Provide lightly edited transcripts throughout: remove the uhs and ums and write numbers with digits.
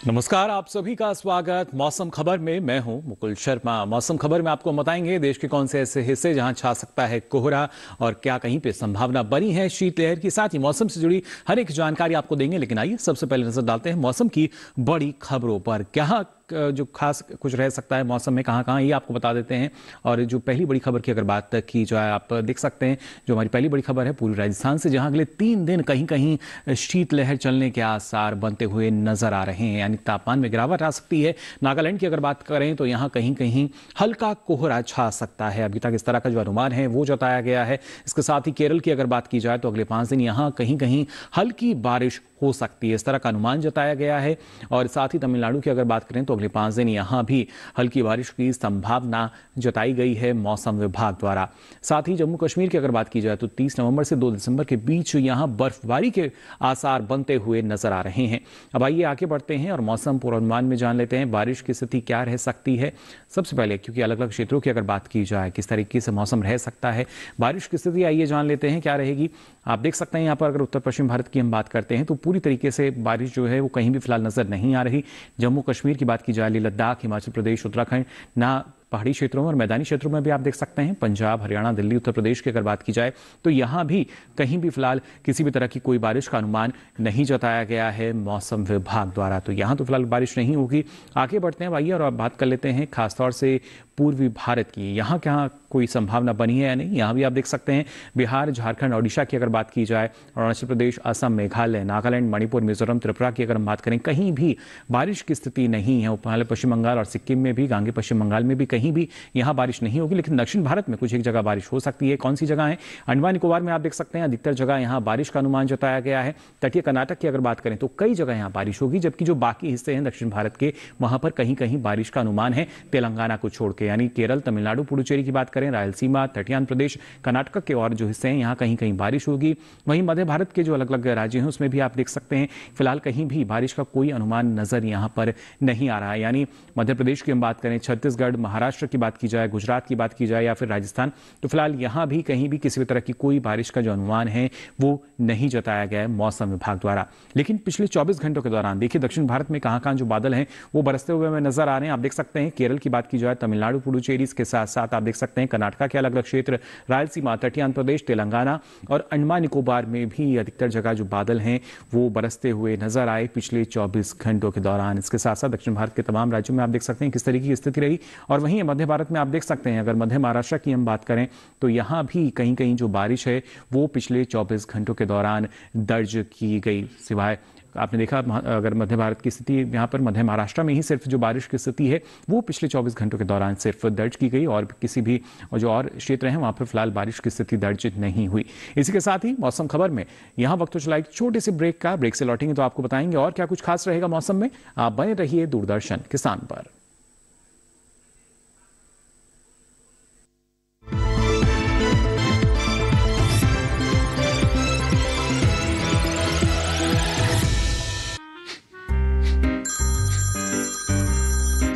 नमस्कार, आप सभी का स्वागत मौसम खबर में। मैं हूं मुकुल शर्मा। मौसम खबर में आपको बताएंगे देश के कौन से ऐसे हिस्से जहां छा सकता है कोहरा और क्या कहीं पे संभावना बनी है शीतलहर की। साथ ही मौसम से जुड़ी हर एक जानकारी आपको देंगे। लेकिन आइए सबसे पहले नजर डालते हैं मौसम की बड़ी खबरों पर। क्या जो खास कुछ रह सकता है मौसम में, कहां ये आपको बता देते हैं। और जो पहली बड़ी खबर की अगर बात की जाए, आप देख सकते हैं जो हमारी पहली बड़ी खबर है पूर्वी राजस्थान से, जहां अगले 3 दिन कहीं कहीं शीतलहर चलने के आसार बनते हुए नजर आ रहे हैं। यानी तापमान में गिरावट आ सकती है। नागालैंड की अगर बात करें तो यहां कहीं कहीं हल्का कोहरा छा सकता है। अभी तक इस तरह का जो अनुमान है वो जताया गया है। इसके साथ ही केरल की अगर बात की जाए तो अगले 5 दिन यहां कहीं कहीं हल्की बारिश हो सकती है, इस तरह का अनुमान जताया गया है। और साथ ही तमिलनाडु की अगर बात करें तो अगले 5 दिन यहां भी हल्की बारिश की संभावना जताई गई है मौसम विभाग द्वारा। साथ ही जम्मू कश्मीर की अगर बात की जाए तो 30 नवंबर से 2 दिसंबर के बीच यहां बर्फबारी के आसार बनते हुए नजर आ रहे हैं। अब आइए आगे बढ़ते हैं और मौसम पूर्वानुमान में जान लेते हैं बारिश की स्थिति क्या रह सकती है। सबसे पहले क्योंकि अलग अलग क्षेत्रों की अगर बात की जाए किस तरीके से मौसम रह सकता है, बारिश की स्थिति आइए जान लेते हैं क्या रहेगी। आप देख सकते हैं यहाँ पर अगर उत्तर पश्चिम भारत की हम बात करते हैं तो पूरी तरीके से बारिश जो है वो कहीं भी फिलहाल नजर नहीं आ रही। जम्मू कश्मीर की बात की जाए, लद्दाख, हिमाचल प्रदेश, उत्तराखंड, ना पहाड़ी क्षेत्रों में और मैदानी क्षेत्रों में भी आप देख सकते हैं। पंजाब, हरियाणा, दिल्ली, उत्तर प्रदेश की अगर बात की जाए तो यहां भी कहीं भी फिलहाल किसी भी तरह की कोई बारिश का अनुमान नहीं जताया गया है मौसम विभाग द्वारा। तो यहां तो फिलहाल बारिश नहीं होगी। आगे बढ़ते हैं आइए और अब बात कर लेते हैं खासतौर से पूर्वी भारत की। यहाँ क्या कोई संभावना बनी है या नहीं, यहाँ भी आप देख सकते हैं। बिहार, झारखंड, ओडिशा की अगर बात की जाए, अरुणाचल प्रदेश, असम, मेघालय, नागालैंड, मणिपुर, मिजोरम, त्रिपुरा की अगर हम बात करें, कहीं भी बारिश की स्थिति नहीं है। पहले पश्चिम बंगाल और सिक्किम में भी, गांगे पश्चिम बंगाल में भी कहीं भी यहाँ बारिश नहीं होगी। लेकिन दक्षिण भारत में कुछ एक जगह बारिश हो सकती है। कौन सी जगह है? अंडमान निकोबार में आप देख सकते हैं अधिकतर जगह यहाँ बारिश का अनुमान जताया गया है। तटीय कर्नाटक की अगर बात करें तो कई जगह यहाँ बारिश होगी, जबकि जो बाकी हिस्से हैं दक्षिण भारत के, वहां पर कहीं कहीं बारिश का अनुमान है तेलंगाना को छोड़ के। यानी केरल, तमिलनाडु, पुडुचेरी की बात करें, रायलसीमा, तटीय आंध्र प्रदेश, कर्नाटक के और जो हिस्से हैं यहाँ कहीं कहीं बारिश होगी। वहीं मध्य भारत के जो अलग अलग राज्य हैं उसमें भी आप देख सकते हैं फिलहाल कहीं भी बारिश का कोई अनुमान नजर यहाँ पर नहीं आ रहा है। यानी मध्य प्रदेश की हम बात करें, छत्तीसगढ़, महाराष्ट्र की बात की जाए, गुजरात की बात की जाए या फिर राजस्थान, तो फिलहाल यहाँ भी कहीं भी किसी भी तरह की कोई बारिश का जो अनुमान है वो नहीं जताया गया है मौसम विभाग द्वारा। लेकिन पिछले 24 घंटों के दौरान देखिए दक्षिण भारत में कहां कहां जो बादल हैं वो बरसते हुए हमें नजर आ रहे हैं। आप देख सकते हैं केरल की बात की जाए, तमिलनाडु, पुडुचेरी के साथ साथ आप देख सकते हैं कर्नाटक के अलग अलग क्षेत्र, रायलसीमा, तटीय आंध्र प्रदेश, तेलंगाना और अंडमान निकोबार में भी अधिकतर जगह जो बादल हैं वो बरसते हुए नजर आए पिछले 24 घंटों के दौरान। इसके साथ साथ दक्षिण भारत के तमाम राज्यों में आप देख सकते हैं किस तरीके की स्थिति रही। और वहीं मध्य भारत में आप देख सकते हैं अगर मध्य महाराष्ट्र की हम बात करें तो यहां भी कहीं कहीं जो बारिश है वो पिछले 24 घंटों के दौरान दर्ज की गई। सिवाय आपने देखा अगर मध्य भारत की स्थिति यहाँ पर मध्य महाराष्ट्र में ही सिर्फ जो बारिश की स्थिति है वो पिछले 24 घंटों के दौरान सिर्फ दर्ज की गई और किसी भी जो और क्षेत्र हैं वहाँ पर फिलहाल बारिश की स्थिति दर्ज नहीं हुई। इसी के साथ ही मौसम खबर में यहाँ वक्त तो चला एक छोटे से ब्रेक से लौटेंगे तो आपको बताएंगे और क्या कुछ खास रहेगा मौसम में। आप बने रहिए दूरदर्शन किसान पर।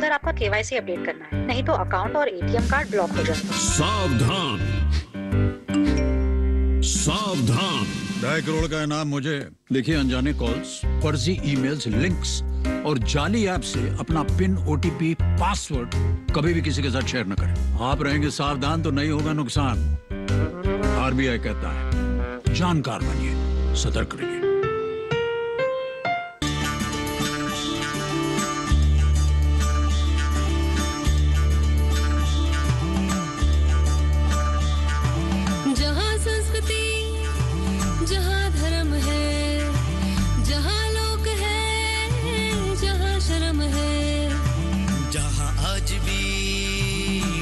आपका केवाईसी अपडेट करना है, नहीं तो अकाउंट और एटीएम कार्ड ब्लॉक हो जाएगा। सावधान सावधान। 2.5 करोड़ का इनाम मुझे। देखिए अनजाने कॉल्स, फर्जी ईमेल्स, लिंक्स और जाली ऐप से अपना पिन, ओटीपी, पासवर्ड कभी भी किसी के साथ शेयर न करें। आप रहेंगे सावधान तो नहीं होगा नुकसान। आरबीआई कहता है जानकार बनिए, सतर्क रहिए।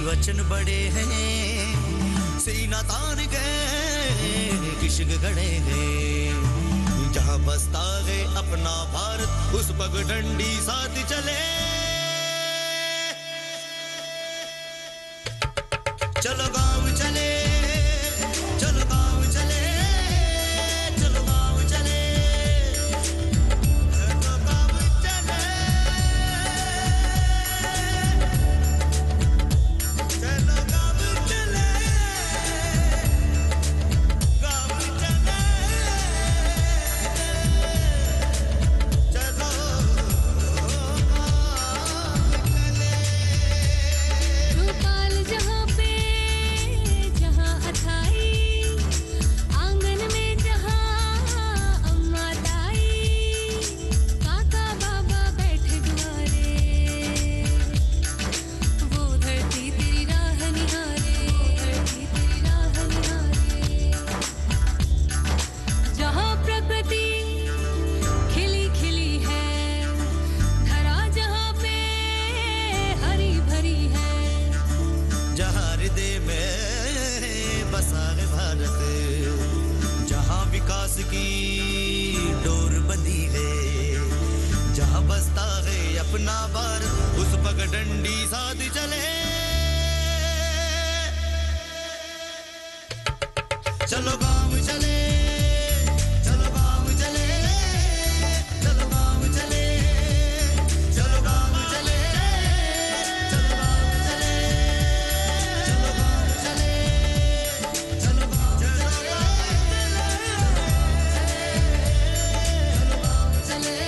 वचन बड़े हैं, सीना तान गए, इश्क गड़े हैं। जहाँ बसता है अपना भारत उस पगडंडी साथ चले। चलो गाँव चले, चलो गाँव चले, चलो गाँव चले, चलो गाँव चले, चलो गाँव चले, गाँव चले, चलो अपना भारत उस पगडंडी साध चले चलो गांव चले चलो गांव चले चलो गांव चले चलो गांव चले चलो गांव चले चलो गांव चले चलो गांव चले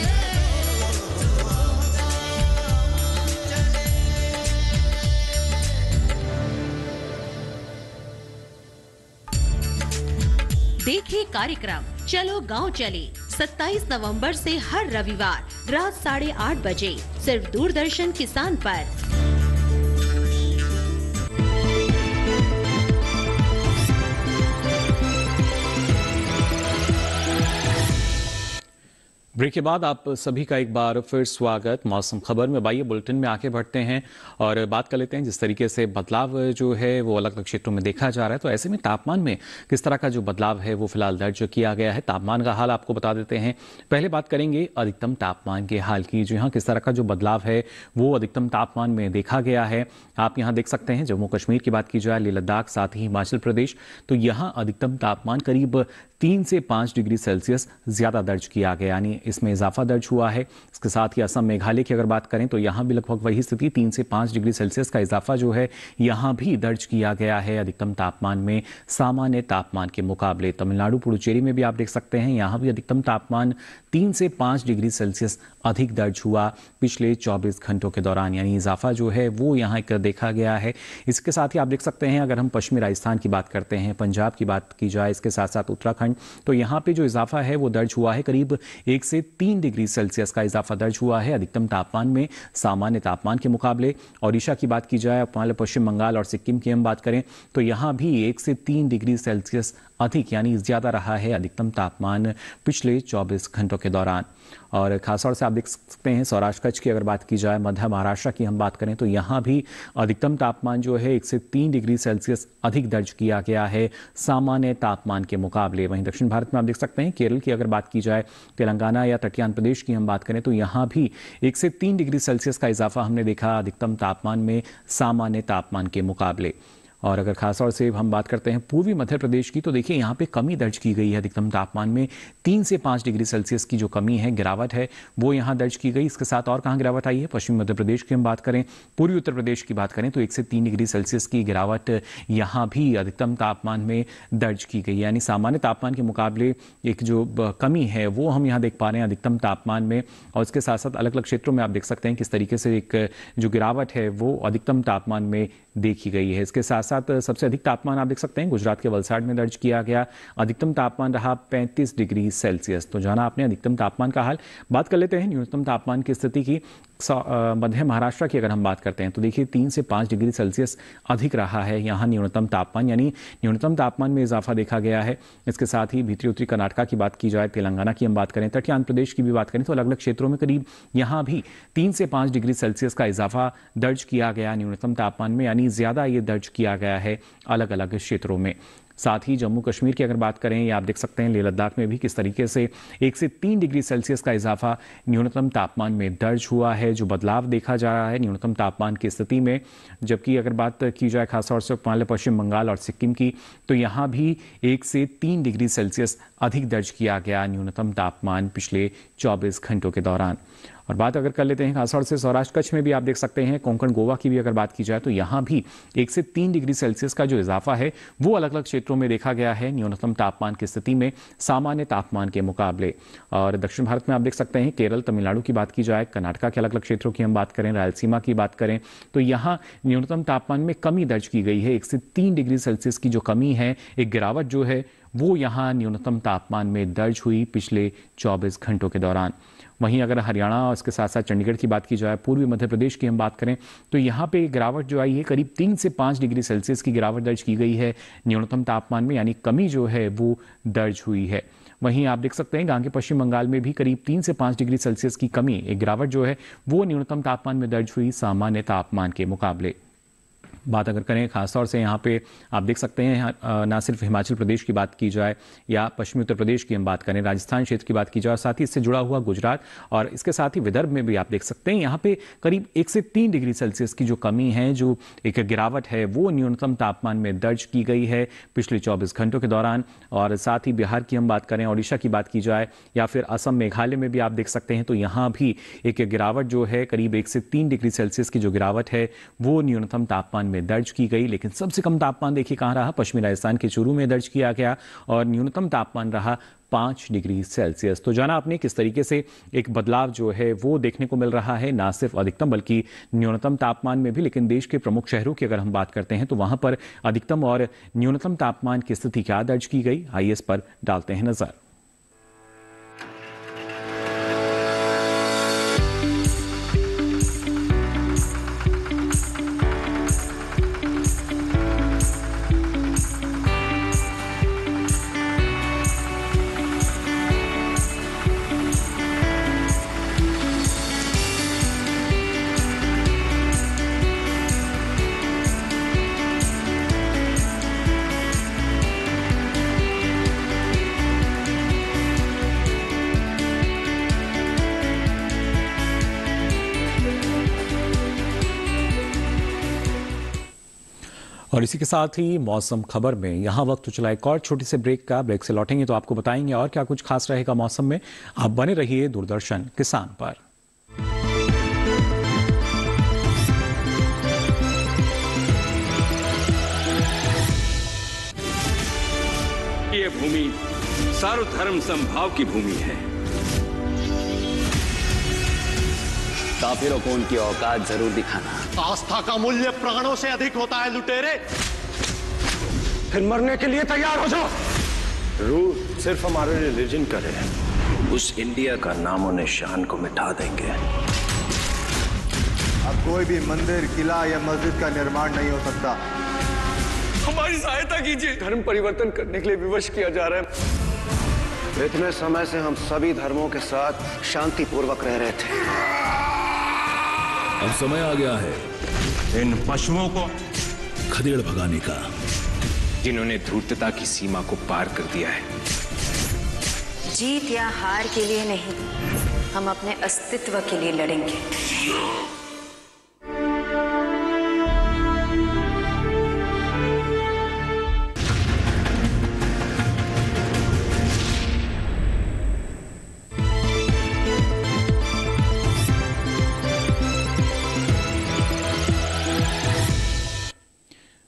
देखिए कार्यक्रम चलो गांव चले 27 नवंबर से हर रविवार रात 8:30 बजे सिर्फ दूरदर्शन किसान पर। ब्रेक के बाद आप सभी का एक बार फिर स्वागत मौसम खबर में। आइए बुलेटिन में आगे बढ़ते हैं और बात कर लेते हैं जिस तरीके से बदलाव जो है वो अलग अलग क्षेत्रों में देखा जा रहा है, तो ऐसे में तापमान में किस तरह का जो बदलाव है वो फिलहाल दर्ज किया गया है। तापमान का हाल आपको बता देते हैं। पहले बात करेंगे अधिकतम तापमान के हाल की। जी हाँ, किस तरह का जो बदलाव है वो अधिकतम तापमान में देखा गया है। आप यहाँ देख सकते हैं जम्मू कश्मीर की बात की जाए, लेह लद्दाख, साथ ही हिमाचल प्रदेश, तो यहाँ अधिकतम तापमान करीब 3 से 5 डिग्री सेल्सियस ज्यादा दर्ज किया गया, यानी इसमें इजाफा दर्ज हुआ है। इसके साथ ही असम मेघालय की अगर बात करें तो यहाँ भी लगभग वही स्थिति, 3 से 5 डिग्री सेल्सियस का इजाफा जो है यहाँ भी दर्ज किया गया है अधिकतम तापमान में सामान्य तापमान के मुकाबले। तमिलनाडु पुडुचेरी में भी आप देख सकते हैं, यहाँ भी अधिकतम तापमान 3 से 5 डिग्री सेल्सियस अधिक दर्ज हुआ पिछले 24 घंटों के दौरान, यानी इजाफा जो है वो यहाँ देखा गया है। इसके साथ ही आप देख सकते हैं अगर हम पश्चिमी राजस्थान की बात करते हैं, पंजाब की बात की जाए, इसके साथ साथ उत्तराखंड, तो यहाँ पे जो इजाफा है वो दर्ज हुआ है करीब 1 से 3 डिग्री सेल्सियस का इजाफा दर्ज हुआ है अधिकतम तापमान में सामान्य तापमान के मुकाबले। ओडिशा की बात की जाए, पश्चिम बंगाल और सिक्किम की हम बात करें तो यहाँ भी 1 से 3 डिग्री सेल्सियस अधिक यानी ज्यादा रहा है अधिकतम तापमान पिछले 24 घंटों के दौरान। और खासतौर से आप देख सकते हैं सौराष्ट्र कच्छ की अगर बात की जाए, मध्य महाराष्ट्र की हम बात करें तो यहाँ भी अधिकतम तापमान जो है 1 से 3 डिग्री सेल्सियस अधिक दर्ज किया गया है सामान्य तापमान के मुकाबले। वहीं दक्षिण भारत में आप देख सकते हैं केरल की अगर बात की जाए, तेलंगाना या तटीय आंध्र प्रदेश की हम बात करें तो यहाँ भी 1 से 3 डिग्री सेल्सियस का इजाफा हमने देखा अधिकतम तापमान में सामान्य तापमान के मुकाबले। और अगर खासतौर से हम बात करते हैं पूर्वी मध्य प्रदेश की, तो देखिए यहाँ पे कमी दर्ज की गई है अधिकतम तापमान में 3 से 5 डिग्री सेल्सियस की जो कमी है, गिरावट है, वो यहाँ दर्ज की गई। इसके साथ और कहाँ गिरावट आई है, पश्चिमी मध्य प्रदेश की हम बात करें, पूर्वी उत्तर प्रदेश की बात करें तो 1 से 3 डिग्री सेल्सियस की गिरावट यहाँ भी अधिकतम तापमान में दर्ज की गई, यानी सामान्य तापमान के मुकाबले एक जो कमी है वो हम यहाँ देख पा रहे हैं अधिकतम तापमान में। और इसके साथ साथ अलग अलग क्षेत्रों में आप देख सकते हैं किस तरीके से एक जो गिरावट है वो अधिकतम तापमान में देखी गई है। इसके साथ साथ सबसे अधिक तापमान आप देख सकते हैं गुजरात के वलसाड में दर्ज किया गया, अधिकतम तापमान रहा 35 डिग्री सेल्सियस। तो जाना आपने अधिकतम तापमान का हाल। बात कर लेते हैं न्यूनतम तापमान की स्थिति की। मध्य महाराष्ट्र की अगर हम बात करते हैं तो देखिए 3 से 5 डिग्री सेल्सियस अधिक रहा है यहाँ न्यूनतम तापमान, यानी न्यूनतम तापमान में इजाफा देखा गया है। इसके साथ ही भीतरी उत्तरी कर्नाटक की बात की जाए, तेलंगाना की हम बात करें, तटीय आंध्र प्रदेश की भी बात करें तो अलग अलग क्षेत्रों में करीब यहाँ भी 3 से 5 डिग्री सेल्सियस का इजाफा दर्ज किया गया न्यूनतम तापमान में, यानी ज्यादा ये दर्ज किया गया है अलग अलग क्षेत्रों में। साथ ही जम्मू कश्मीर की अगर बात करें या आप देख सकते हैं लेह लद्दाख में भी किस तरीके से 1 से 3 डिग्री सेल्सियस का इजाफा न्यूनतम तापमान में दर्ज हुआ है, जो बदलाव देखा जा रहा है न्यूनतम तापमान की स्थिति में। जबकि अगर बात की जाए खासतौर से पश्चिम बंगाल और सिक्किम की, तो यहाँ भी 1 से 3 डिग्री सेल्सियस अधिक दर्ज किया गया न्यूनतम तापमान पिछले 24 घंटों के दौरान। और बात अगर कर लेते हैं खासतौर से सौराष्ट्र कच्छ में भी आप देख सकते हैं, कोंकण गोवा की भी अगर बात की जाए तो यहाँ भी 1 से 3 डिग्री सेल्सियस का जो इजाफा है वो अलग अलग क्षेत्रों में देखा गया है न्यूनतम तापमान की स्थिति में सामान्य तापमान के मुकाबले। और दक्षिण भारत में आप देख सकते हैं केरल, तमिलनाडु की बात की जाए, कर्नाटक के अलग अलग क्षेत्रों की हम बात करें, रायलसीमा की बात करें तो यहाँ न्यूनतम तापमान में कमी दर्ज की गई है। 1 से 3 डिग्री सेल्सियस की जो कमी है, एक गिरावट जो है वो यहाँ न्यूनतम तापमान में दर्ज हुई पिछले 24 घंटों के दौरान। वहीं अगर हरियाणा और इसके साथ साथ चंडीगढ़ की बात की जाए, पूर्वी मध्य प्रदेश की हम बात करें तो यहाँ पे गिरावट जो आई है करीब 3 से 5 डिग्री सेल्सियस की गिरावट दर्ज की गई है न्यूनतम तापमान में, यानी कमी जो है वो दर्ज हुई है। वहीं आप देख सकते हैं गांगे पश्चिम बंगाल में भी करीब 3 से 5 डिग्री सेल्सियस की कमी, एक गिरावट जो है वो न्यूनतम तापमान में दर्ज हुई सामान्य तापमान के मुकाबले। बात अगर करें खासतौर से यहाँ पे आप देख सकते हैं ना सिर्फ हिमाचल प्रदेश की बात की जाए या पश्चिमी उत्तर प्रदेश की हम बात करें, राजस्थान क्षेत्र की बात की जाए और साथ ही इससे जुड़ा हुआ गुजरात और इसके साथ ही विदर्भ में भी आप देख सकते हैं यहाँ पे करीब 1 से 3 डिग्री सेल्सियस की जो कमी है, जो एक गिरावट है, वो न्यूनतम तापमान में दर्ज की गई है पिछले 24 घंटों के दौरान। और साथ ही बिहार की हम बात करें, ओडिशा की बात की जाए या फिर असम मेघालय में भी आप देख सकते हैं तो यहाँ भी एक गिरावट जो है करीब 1 से 3 डिग्री सेल्सियस की जो गिरावट है वो न्यूनतम तापमान में दर्ज की गई। लेकिन सबसे कम तापमान देखिए कहाँ रहा, पश्चिमी राजस्थान के चूरू में दर्ज किया गया और न्यूनतम तापमान रहा 5 डिग्री सेल्सियस। तो जाना आपने किस तरीके से एक बदलाव जो है वो देखने को मिल रहा है, ना सिर्फ अधिकतम बल्कि न्यूनतम तापमान में भी। लेकिन देश के प्रमुख शहरों की अगर हम बात करते हैं तो वहां पर अधिकतम और न्यूनतम तापमान की स्थिति क्या दर्ज की गई, आइए इस पर डालते हैं नजर। और इसी के साथ ही मौसम खबर में यहाँ वक्त तो चला एक और छोटी से ब्रेक का। ब्रेक से लौटेंगे तो आपको बताएंगे और क्या कुछ खास रहेगा मौसम में। आप बने रहिए दूरदर्शन किसान पर। ये भूमि सर्वधर्म समभाव की भूमि है। काफिरों को उनकी औकात जरूर दिखाना। आस्था का मूल्य प्राणों से अधिक होता है लुटेरे। फिर मरने के लिए तैयार हो जाओ। रूल सिर्फ हमारे रिलीजन का है, उस इंडिया का नामो निशान को मिटा देंगे। अब कोई भी मंदिर, किला या मस्जिद का निर्माण नहीं हो सकता। हमारी सहायता कीजिए। धर्म परिवर्तन करने के लिए विवश किया जा रहा है। इतने समय से हम सभी धर्मों के साथ शांतिपूर्वक रह रहे थे। अब समय आ गया है इन पशुओं को खदेड़ भगाने का, जिन्होंने धूर्तता की सीमा को पार कर दिया है। जीत या हार के लिए नहीं, हम अपने अस्तित्व के लिए लड़ेंगे।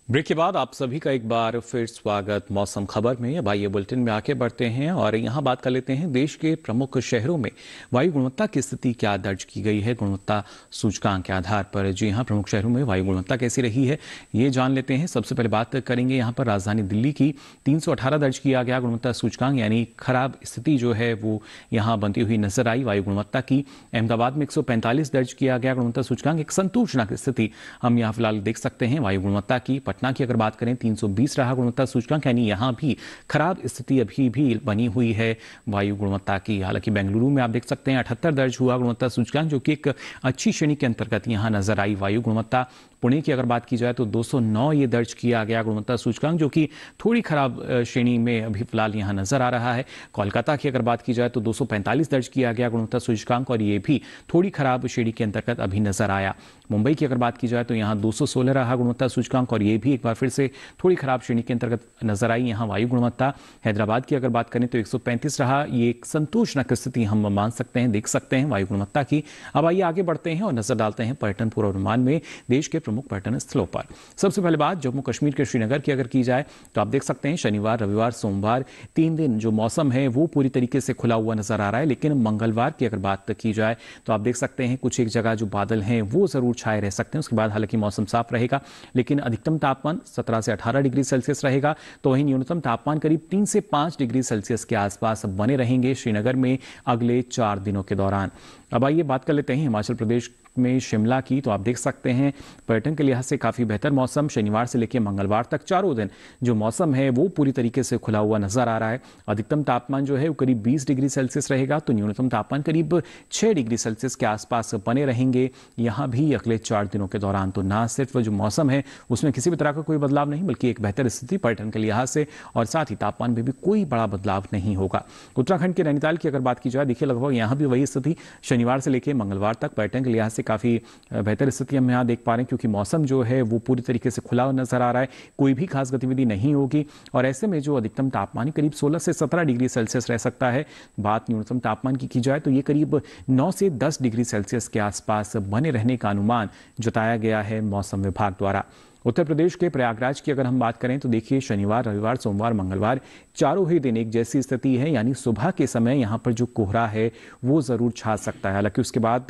ब्रेक के बाद आप सभी का एक बार फिर स्वागत मौसम खबर में। अब आइए बुलेटिन में आके बढ़ते हैं और यहाँ बात कर लेते हैं देश के प्रमुख शहरों में वायु गुणवत्ता की स्थिति क्या दर्ज की गई है गुणवत्ता सूचकांक के आधार पर। जी हाँ, प्रमुख शहरों में वायु गुणवत्ता कैसी रही है ये जान लेते हैं। सबसे पहले बात करेंगे यहाँ पर राजधानी दिल्ली की 318 दर्ज किया गया गुणवत्ता सूचकांक, यानी खराब स्थिति जो है वो यहाँ बनती हुई नजर आई वायु गुणवत्ता की। अहमदाबाद में 145 दर्ज किया गया गुणवत्ता सूचकांक, एक संतोषजनक स्थिति हम यहाँ फिलहाल देख सकते हैं वायु गुणवत्ता की। पटना की अगर बात करें 320 रहा गुणवत्ता सूचकांक, यानी यहां भी खराब स्थिति अभी भी बनी हुई है वायु गुणवत्ता की। हालांकि बेंगलुरु में आप देख सकते हैं 78 दर्ज हुआ गुणवत्ता सूचकांक, जो कि एक अच्छी श्रेणी के अंतर्गत यहां नजर आई वायु गुणवत्ता। पुणे की अगर बात की जाए तो 209 ये दर्ज किया गया गुणवत्ता सूचकांक, जो कि थोड़ी खराब श्रेणी में अभी फिलहाल यहां नजर आ रहा है। कोलकाता की अगर बात की जाए तो 245 दर्ज किया गया गुणवत्ता सूचकांक और ये भी थोड़ी खराब श्रेणी के अंतर्गत अभी नजर आया। मुंबई की अगर बात की जाए तो यहाँ 216 रहा गुणवत्ता सूचकांक और ये भी एक बार फिर से थोड़ी खराब श्रेणी के अंतर्गत नजर आई यहाँ वायु गुणवत्ता। हैदराबाद की अगर बात करें तो 135 रहा, ये एक संतोषजनक स्थिति हम मान सकते हैं, देख सकते हैं वायु गुणवत्ता की। अब आइए आगे बढ़ते हैं और नजर डालते हैं पर्यटन पूर्वानुमान में देश के प्रमुख पर्यटन स्थलों पर। सबसे पहले बात जम्मू कश्मीर के श्रीनगर की अगर की जाए तो आप देख सकते हैं शनिवार, रविवार, सोमवार 3 दिन जो मौसम है वो पूरी तरीके से खुला हुआ नजर आ रहा है। लेकिन मंगलवार की अगर बात की जाए तो आप देख सकते हैं कुछ एक जगह जो बादल हैं वो जरूर छाए रह सकते हैं। उसके बाद हालांकि मौसम साफ रहेगा, लेकिन अधिकतम तापमान 17 से 18 डिग्री सेल्सियस रहेगा, तो वहीं न्यूनतम तापमान करीब 3 से 5 डिग्री सेल्सियस के आसपास बने रहेंगे श्रीनगर में अगले 4 दिनों के दौरान। अब आइए बात कर लेते हैं हिमाचल प्रदेश में शिमला की, तो आप देख सकते हैं पर्यटन के लिहाज से काफ़ी बेहतर मौसम। शनिवार से लेकर मंगलवार तक चारों दिन जो मौसम है वो पूरी तरीके से खुला हुआ नजर आ रहा है। अधिकतम तापमान जो है वो करीब 20 डिग्री सेल्सियस रहेगा, तो न्यूनतम तापमान करीब 6 डिग्री सेल्सियस के आसपास बने रहेंगे यहाँ भी अगले 4 दिनों के दौरान। तो ना सिर्फ जो मौसम है उसमें किसी भी तरह का कोई बदलाव नहीं, बल्कि एक बेहतर स्थिति पर्यटन के लिहाज से, और साथ ही तापमान में भी कोई बड़ा बदलाव नहीं होगा। उत्तराखंड के नैनीताल की अगर बात की जाए, देखिए लगभग यहाँ भी वही स्थिति शनिवार से लेकर मंगलवार तक पर्यटन के लिहाज से काफ़ी बेहतर स्थिति हम यहाँ देख पा रहे हैं, क्योंकि मौसम जो है वो पूरी तरीके से खुला नजर आ रहा है, कोई भी खास गतिविधि नहीं होगी। और ऐसे में जो अधिकतम तापमान करीब 16 से 17 डिग्री सेल्सियस रह सकता है। बात न्यूनतम तापमान की जाए तो ये करीब 9 से 10 डिग्री सेल्सियस के आसपास बने रहने का अनुमान जताया गया है मौसम विभाग द्वारा। उत्तर प्रदेश के प्रयागराज की अगर हम बात करें तो देखिए शनिवार, रविवार, सोमवार, मंगलवार चारों ही दिन एक जैसी स्थिति है, यानी सुबह के समय यहाँ पर जो कोहरा है वो जरूर छा सकता है। हालांकि उसके बाद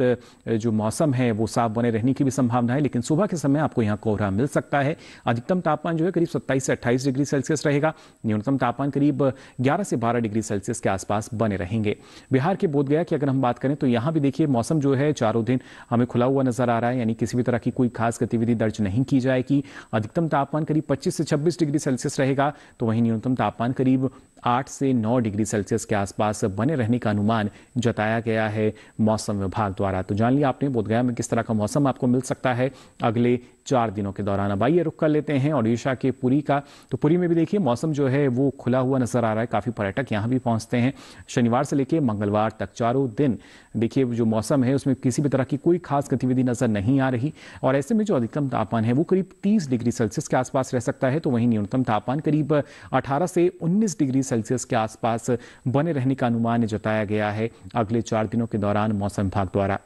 जो मौसम है वो साफ बने रहने की भी संभावना है, लेकिन सुबह के समय आपको यहाँ कोहरा मिल सकता है। अधिकतम तापमान जो है करीब 27 से 28 डिग्री सेल्सियस रहेगा, न्यूनतम तापमान करीब 11 से 12 डिग्री सेल्सियस के आसपास बने रहेंगे। बिहार के बोधगया की अगर हम बात करें तो यहाँ भी देखिए मौसम जो है चारों दिन हमें खुला हुआ नजर आ रहा है, यानी किसी भी तरह की कोई खास गतिविधि दर्ज नहीं की जाएगी। अधिकतम तापमान करीब 25 से 26 डिग्री सेल्सियस रहेगा, तो वहीं न्यूनतम तापमान करीब 8 से 9 डिग्री सेल्सियस के आसपास बने रहने का अनुमान जताया गया है मौसम विभाग द्वारा। तो जान लिया आपने बोधगया में किस तरह का मौसम आपको मिल सकता है अगले 4 दिनों के दौरान। अब आइए रुख कर लेते हैं ओडिशा के पुरी का। तो पुरी में भी देखिए मौसम जो है वो खुला हुआ नजर आ रहा है, काफी पर्यटक यहाँ भी पहुंचते हैं। शनिवार से लेकर मंगलवार तक चारों दिन देखिए जो मौसम है उसमें किसी भी तरह की कोई खास गतिविधि नजर नहीं आ रही, और ऐसे में जो अधिकतम तापमान है वो करीब 30 डिग्री सेल्सियस के आसपास रह सकता है, तो वहीं न्यूनतम तापमान करीब 18 से 19 डिग्री सेल्सियस के आसपास बने रहने का अनुमान जताया गया है अगले 4 दिनों के दौरान मौसम विभाग द्वारा।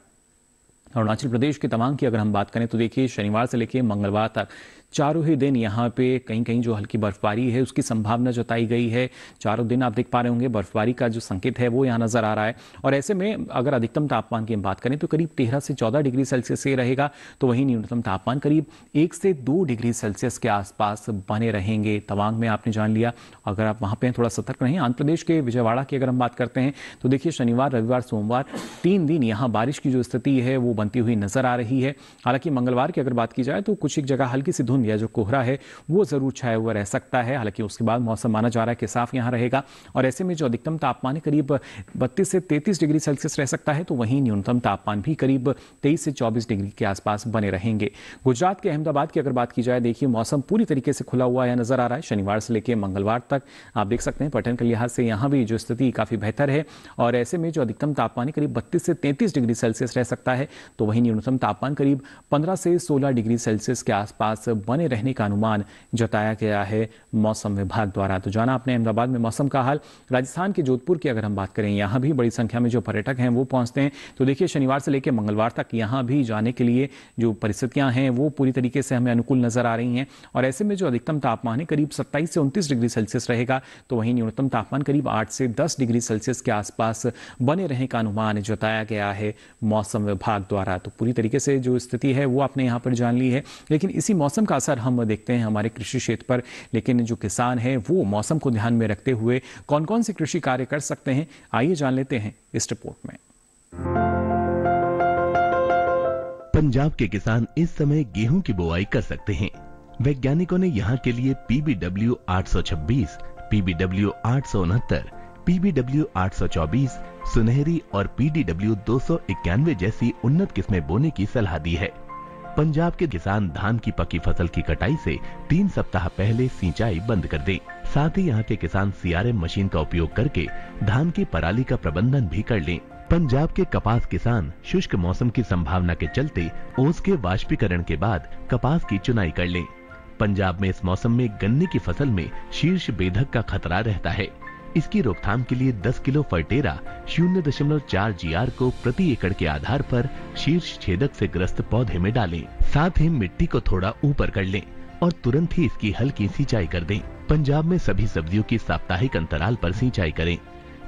अरुणाचल प्रदेश के तवांग की अगर हम बात करें तो देखिए शनिवार से लेकर मंगलवार तक चारों ही दिन यहाँ पे कहीं कहीं जो हल्की बर्फबारी है उसकी संभावना जताई गई है। चारों दिन आप देख पा रहे होंगे बर्फबारी का जो संकेत है वो यहाँ नजर आ रहा है। और ऐसे में अगर अधिकतम तापमान की हम बात करें तो करीब 13 से 14 डिग्री सेल्सियस से रहेगा, तो वहीं न्यूनतम तापमान करीब 1 से 2 डिग्री सेल्सियस के आसपास बने रहेंगे। तवांग में आपने जान लिया, अगर आप वहाँ पे थोड़ा सतर्क रहें। आंध्र प्रदेश के विजयवाड़ा की अगर हम बात करते हैं तो देखिए शनिवार, रविवार, सोमवार 3 दिन यहाँ बारिश की जो स्थिति है वो बनती हुई नजर आ रही है। हालांकि मंगलवार की अगर बात की जाए तो कुछ एक जगह हल्की सी धुंध या जो कोहरा है वो जरूर छाया हुआ रह सकता है। हालांकि उसके बाद मौसम माना जा रहा है कि साफ यहां रहेगा, और ऐसे में जो अधिकतम तापमान करीब 32 से 33 डिग्री सेल्सियस रह सकता है, तो वहीं न्यूनतम तापमान भी करीब 23 से 24 डिग्री के आसपास बने रहेंगे। गुजरात के अहमदाबाद की अगर बात की जाए, देखिए मौसम पूरी तरीके से खुला हुआ नजर आ रहा है। शनिवार से लेकर मंगलवार तक आप देख सकते हैं पर्यटन के लिहाज से यहां भी जो स्थिति काफी बेहतर है, और ऐसे में जो अधिकतम तापमान करीब 32 से 33 डिग्री सेल्सियस रह सकता है, तो वहीं न्यूनतम तापमान करीब 15 से 16 डिग्री सेल्सियस के आसपास बने रहने का अनुमान जताया गया है मौसम विभाग द्वारा। तो जाना आपने अहमदाबाद में मौसम का हाल। राजस्थान के जोधपुर की अगर हम बात करें, यहां भी बड़ी संख्या में जो पर्यटक हैं वो पहुंचते हैं, तो देखिए शनिवार से लेकर मंगलवार तक यहां भी जाने के लिए जो परिस्थितियां हैं वो पूरी तरीके से हमें अनुकूल नजर आ रही हैं। और ऐसे में जो अधिकतम तापमान है करीब 27 से 29 डिग्री सेल्सियस रहेगा, तो वहीं न्यूनतम तापमान करीब 8 से 10 डिग्री सेल्सियस के आसपास बने रहने का अनुमान जताया गया है मौसम विभाग द्वारा। तो पूरी तरीके से जो स्थिति है वो आपने यहाँ पर जान ली है, लेकिन इसी मौसम का असर हम देखते हैं हमारे कृषि क्षेत्र पर। लेकिन जो किसान है वो मौसम को ध्यान में रखते हुए कौन कौन से कृषि कार्य कर सकते हैं, आइए जान लेते हैं इस रिपोर्ट में। पंजाब के किसान इस समय गेहूं की बुआई कर सकते हैं। वैज्ञानिकों ने यहाँ के लिए PBW 826, PBW 869, PBW 824, सुनहरी और PDW 291 जैसी उन्नत किस्में बोने की सलाह दी है। पंजाब के किसान धान की पकी फसल की कटाई से 3 सप्ताह पहले सिंचाई बंद कर दें। साथ ही यहाँ के किसान CRM मशीन का उपयोग करके धान की पराली का प्रबंधन भी कर लें। पंजाब के कपास किसान शुष्क मौसम की संभावना के चलते ओस के वाष्पीकरण के बाद कपास की चुनाई कर लें। पंजाब में इस मौसम में गन्ने की फसल में शीर्ष बेधक का खतरा रहता है। इसकी रोकथाम के लिए 10 किलो फर्टेरा 0.4 GR को प्रति एकड़ के आधार पर शीर्ष छेदक से ग्रस्त पौधे में डालें। साथ ही मिट्टी को थोड़ा ऊपर कर लें और तुरंत ही इसकी हल्की सिंचाई कर दें। पंजाब में सभी सब्जियों की साप्ताहिक अंतराल पर सिंचाई करें।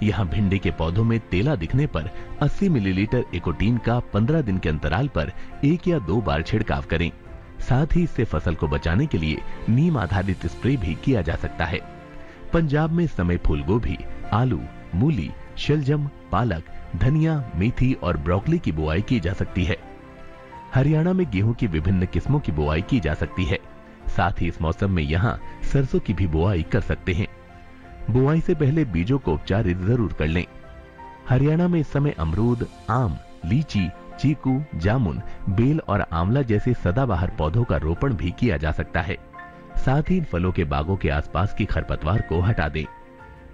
यहाँ भिंडी के पौधों में तेला दिखने पर 80 मिलीलीटर एकोटीन का 15 दिन के अंतराल पर 1 या 2 बार छिड़काव करें। साथ ही इससे फसल को बचाने के लिए नीम आधारित स्प्रे भी किया जा सकता है। पंजाब में इस समय फूलगोभी, आलू, मूली, शलजम, पालक, धनिया, मेथी और ब्रोकली की बुआई की जा सकती है। हरियाणा में गेहूं की विभिन्न किस्मों की बुआई की जा सकती है। साथ ही इस मौसम में यहाँ सरसों की भी बुआई कर सकते हैं। बुआई से पहले बीजों को उपचारित जरूर कर लें। हरियाणा में इस समय अमरूद, आम, लीची, चीकू, जामुन, बेल और आंवला जैसे सदाबहार पौधों का रोपण भी किया जा सकता है। साथ ही इन फलों के बागों के आसपास की खरपतवार को हटा दें।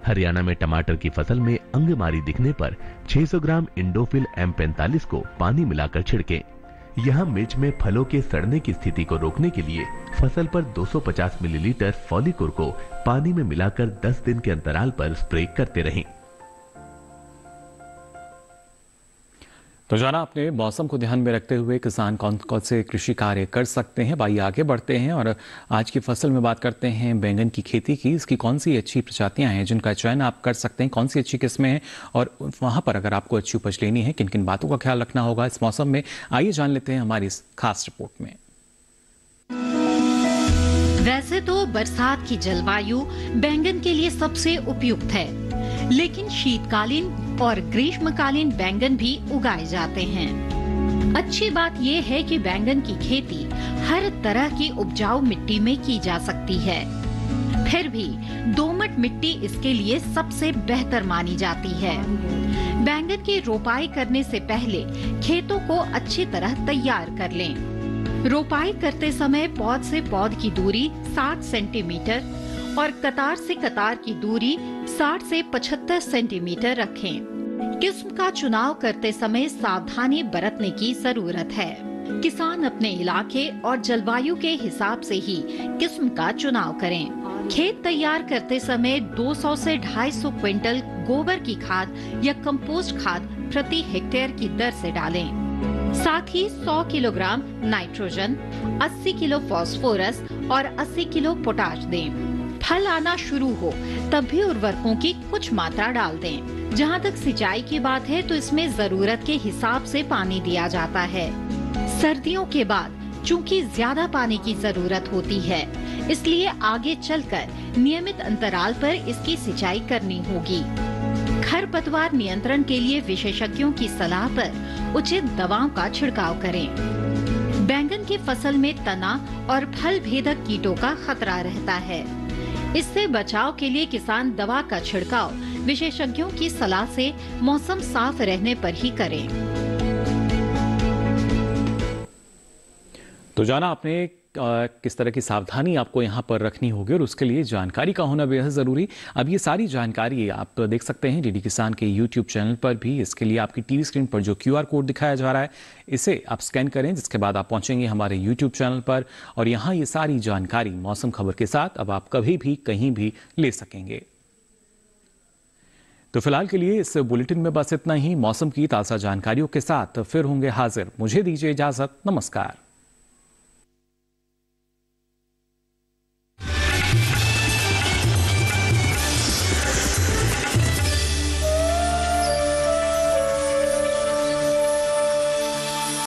हरियाणा में टमाटर की फसल में अंगमारी दिखने पर 600 ग्राम इंडोफिल M45 को पानी मिलाकर छिड़कें। यहाँ मिर्च में फलों के सड़ने की स्थिति को रोकने के लिए फसल पर 250 मिलीलीटर फॉलिकुर को पानी में मिलाकर 10 दिन के अंतराल पर स्प्रे करते रहें। तो जाना आपने मौसम को ध्यान में रखते हुए किसान कौन कौन से कृषि कार्य कर सकते हैं। भाई आगे बढ़ते हैं और आज की फसल में बात करते हैं बैंगन की खेती की। इसकी कौन सी अच्छी प्रजातियां हैं जिनका चयन आप कर सकते हैं, कौन सी अच्छी किस्में हैं और वहां पर अगर आपको अच्छी उपज लेनी है किन किन बातों का ख्याल रखना होगा इस मौसम में, आइए जान लेते हैं हमारी इस खास रिपोर्ट में। वैसे तो बरसात की जलवायु बैंगन के लिए सबसे उपयुक्त है, लेकिन शीतकालीन और ग्रीष्मकालीन बैंगन भी उगाए जाते हैं। अच्छी बात यह है कि बैंगन की खेती हर तरह की उपजाऊ मिट्टी में की जा सकती है। फिर भी दोमट मिट्टी इसके लिए सबसे बेहतर मानी जाती है। बैंगन की रोपाई करने से पहले खेतों को अच्छी तरह तैयार कर लें। रोपाई करते समय पौध से पौध की दूरी 60 सेंटीमीटर और कतार से कतार की दूरी 60 से 75 सेंटीमीटर रखें। किस्म का चुनाव करते समय सावधानी बरतने की जरूरत है। किसान अपने इलाके और जलवायु के हिसाब से ही किस्म का चुनाव करें। खेत तैयार करते समय 200 से 250 क्विंटल गोबर की खाद या कंपोस्ट खाद प्रति हेक्टेयर की दर से डालें। साथ ही 100 किलोग्राम नाइट्रोजन, 80 किलो फास्फोरस और 80 किलो पोटाश दें। फल आना शुरू हो तब भी उर्वरकों की कुछ मात्रा डाल दें। जहां तक सिंचाई की बात है तो इसमें जरूरत के हिसाब से पानी दिया जाता है। सर्दियों के बाद चूंकि ज्यादा पानी की जरूरत होती है, इसलिए आगे चलकर नियमित अंतराल पर इसकी सिंचाई करनी होगी। खरपतवार नियंत्रण के लिए विशेषज्ञों की सलाह पर उचित दवाओं का छिड़काव करें। बैंगन की फसल में तना और फल भेदक कीटों का खतरा रहता है। इससे बचाव के लिए किसान दवा का छिड़काव विशेषज्ञों की सलाह से मौसम साफ रहने पर ही करें। तो जाना आपने किस तरह की सावधानी आपको यहाँ पर रखनी होगी और उसके लिए जानकारी का होना बेहद ज़रूरी। अब ये सारी जानकारी आप देख सकते हैं डीडी किसान के यूट्यूब चैनल पर भी। इसके लिए आपकी टीवी स्क्रीन पर जो QR कोड दिखाया जा रहा है इसे आप स्कैन करें, जिसके बाद आप पहुंचेंगे हमारे यूट्यूब चैनल पर और यहाँ ये सारी जानकारी मौसम खबर के साथ अब आप कभी भी कहीं भी ले सकेंगे। तो फिलहाल के लिए इस बुलेटिन में बस इतना ही। मौसम की ताज़ा जानकारियों के साथ फिर होंगे हाजिर। मुझे दीजिए इजाजत। नमस्कार।